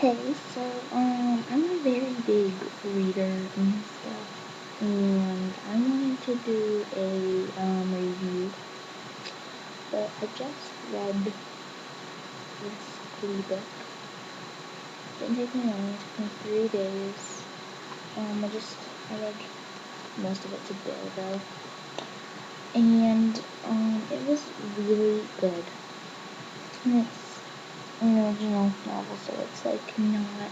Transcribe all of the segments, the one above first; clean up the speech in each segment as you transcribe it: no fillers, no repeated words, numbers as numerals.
Hey, so, I'm a very big reader and stuff, and I wanted to do a, review, but I just read this Glee book. Didn't take me long, it took me 3 days. I read most of it today, though, and, it was really good, and it's an original novel, so it's, like, not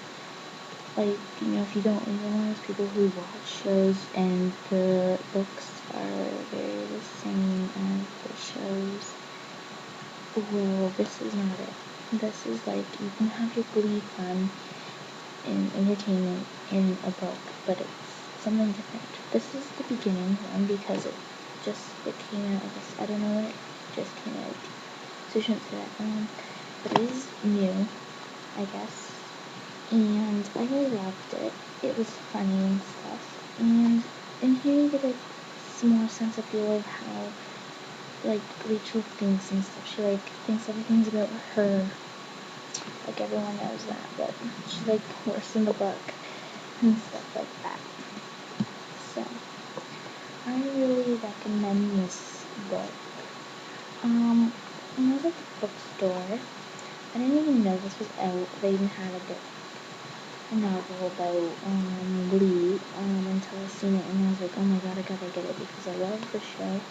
if you don't, you're one of those people who watch shows and the books are very the same as the shows. Well, this is not it. This is like, you can have your Glee fun and entertainment in a book, but it's something different. This is the beginning one because it came out, I don't know when it just came out, so I shouldn't say that. But it is new, I guess. And I really loved it. It was funny and stuff. And in here you get some more sense of feel of how Rachel thinks and stuff. She thinks everything's about her. Like everyone knows that, but she's worse in the book and stuff like that. So I really recommend this book. When I was at the bookstore, I didn't even know this was out. They even had a novel about Glee until I seen it, and I was like, oh my god, I gotta get it because I love the show.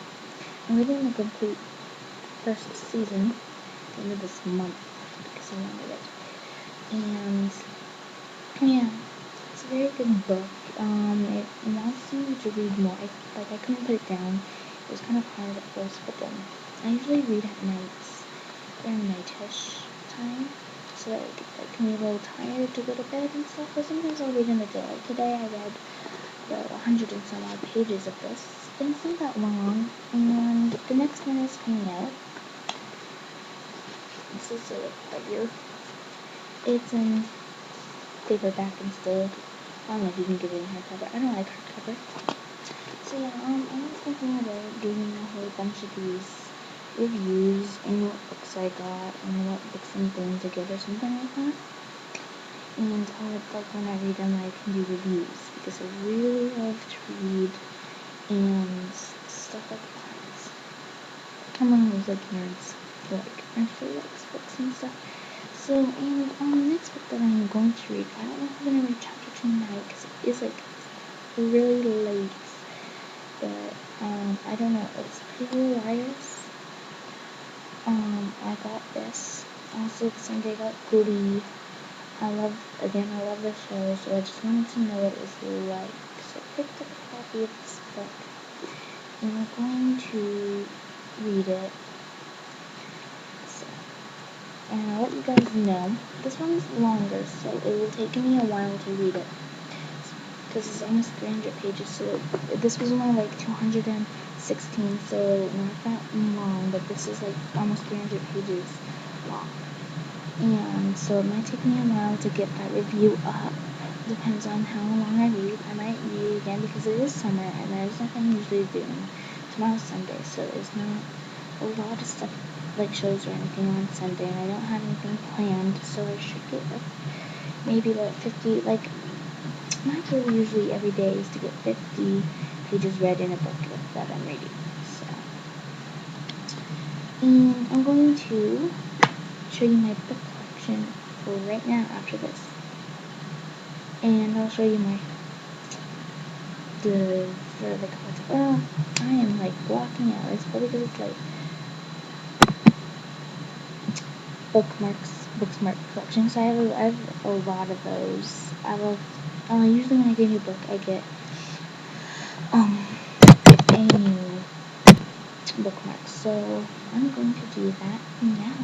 I'm reading the complete first season at the end of this month because I wanted it. And yeah, it's a very good book. It wants you to read more. I couldn't put it down. It was kind of hard at first, but then I usually read at nights, during nightish time. So that it can be a little tired to go to bed and stuff, but sometimes I'll read in the day. Like today I read about 100 and some odd pages of this, and it's not that long, and the next one is coming out. This is right here. It's in paperback instead. I don't know if you can get it in hardcover. I don't like hardcover. So yeah, I was thinking about doing a whole bunch of these reviews and what books I got and what books I'm going to get or something like that. And I would when I read them I can do reviews because I really love to read and stuff like that. I'm one of those nerds who actually likes books and stuff. So, and the next book that I'm going to read, I don't know if I'm going to read chapter 2 tonight because it is really late, but I don't know, it's Pretty Little Liars. I got this. Also the same day I got Glee. I love the show, so I just wanted to know what it was like. So I picked up a copy of this book, and I'm going to read it. So, and I'll let you guys know. This one's longer, so it will take me a while to read it. Because it's almost 300 pages, so this was only 216, so not that long, but this is almost 300 pages long. And so it might take me a while to get that review up. Depends on how long I read. I might read it again because it is summer and there's nothing I'm usually doing. Tomorrow's Sunday, so there's not a lot of stuff shows or anything on Sunday, and I don't have anything planned, so I should get maybe 50, my goal usually every day is to get 50 pages read in a book that I'm reading. So, and I'm going to show you my book collection for right now after this. And I'll show you the collection. Well, I am blocking out. It's probably because it's bookmark collection. So I have a lot of those. Usually when I get a new book, I get a new bookmark. So I'm going to do that now.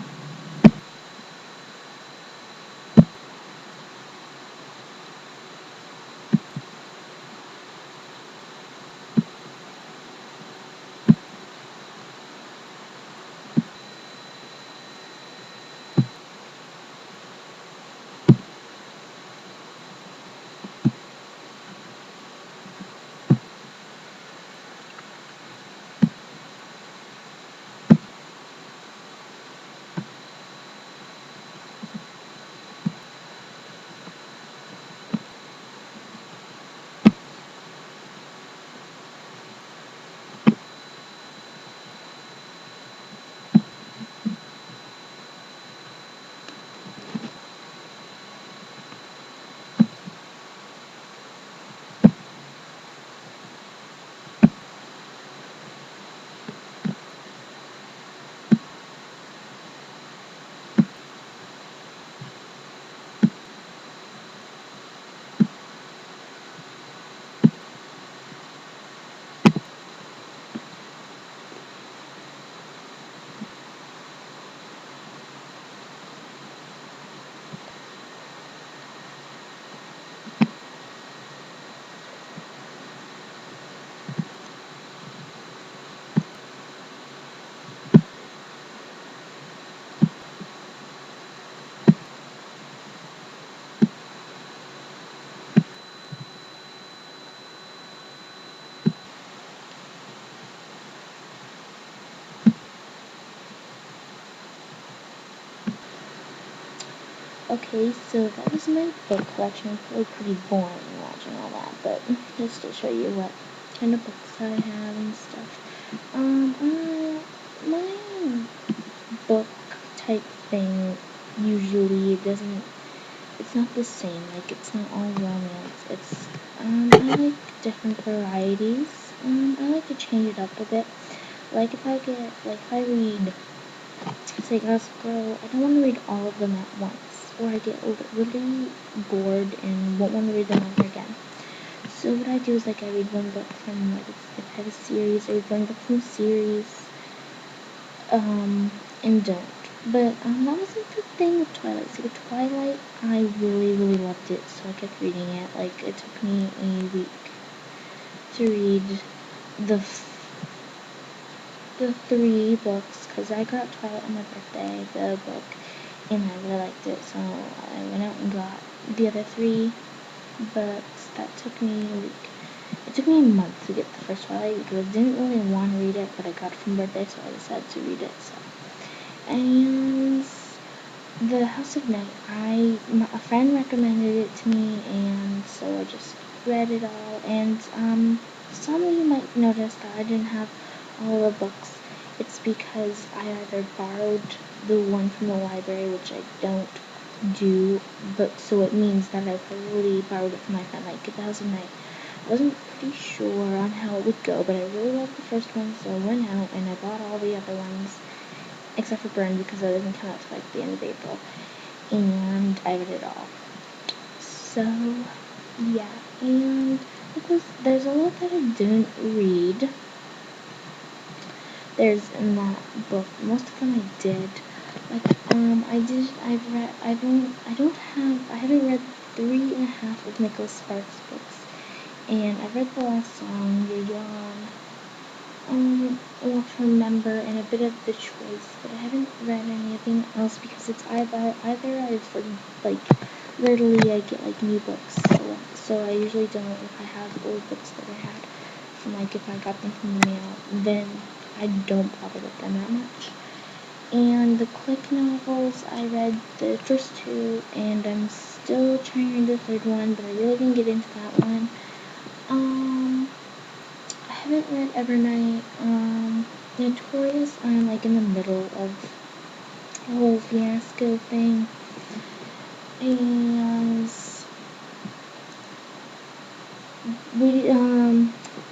Okay, so that was my book collection. It's really pretty boring watching all that, but just to show you what kind of books I have and stuff. My book type thing usually doesn't. It's not the same. Like it's not all romance. It's I like different varieties. I like to change it up a bit. Like if I read say Gossip Girl, I don't want to read all of them at once, or I get really bored and won't want to read them ever again. So what I do is like I read one book from like if I have a series, I read one book from a series, and don't. But that wasn't the thing with Twilight. So with Twilight, I really loved it, so I kept reading it. Like it took me a week to read the the 3 books because I got Twilight on my birthday, the book, and I really liked it, so I went out and got the other 3 books. That took me a week. It took me a month to get the first Twilight because I didn't really want to read it, but I got it from birthday, so I decided to read it. So, and The House of Night, a friend recommended it to me, and so I just read it all. And some of you might notice that I didn't have all the books. It's because I either borrowed the one from the library, which I don't do, but so it means that I probably borrowed it from my friend, like The House of Night. I wasn't pretty sure on how it would go, but I really loved the first one, so I went out and I bought all the other ones, except for Burn because that doesn't come out till like the end of April, and I read it all. So, yeah, and because there's a lot that I didn't read. There's in that book. Most of them I did. I haven't read 3.5 of Nicholas Sparks' books. And I've read The Last Song, You're Young, Walk to Remember, and a bit of The Choice, but I haven't read anything else because it's either I've like rarely I get like new books, so I usually don't. If I have old books that I had from like if I got them from the mail, then I don't bother with them that much. And the Click novels, I read the first 2, and I'm still trying to read the third one, but I really didn't get into that one. I haven't read Evernight. Notorious, I'm like in the middle of the whole fiasco thing. And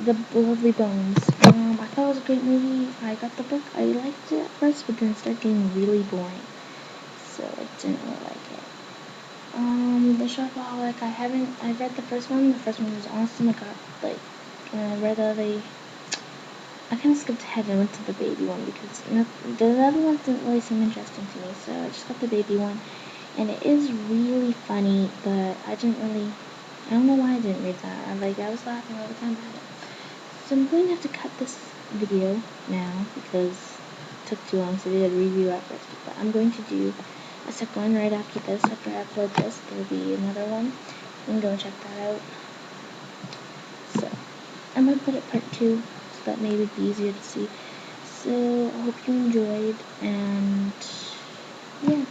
The Lovely Bones. I thought it was a great movie. I got the book. I liked it at first, but then it started getting really boring. So I didn't really like it. The Shopaholic, I read the first one. The first one was awesome. I read I kind of skipped ahead and went to the baby one because the other ones didn't really seem interesting to me, so I just got the baby one. And it is really funny, but I don't know why I didn't read that. I was laughing all the time about it. So I'm going to have to cut this video now because it took too long to do a review at first. But I'm going to do a second one right after this. After I upload this, there'll be another one. You can go and check that out. So I'm going to put it part 2 so that maybe it'd be easier to see. So I hope you enjoyed, and yeah.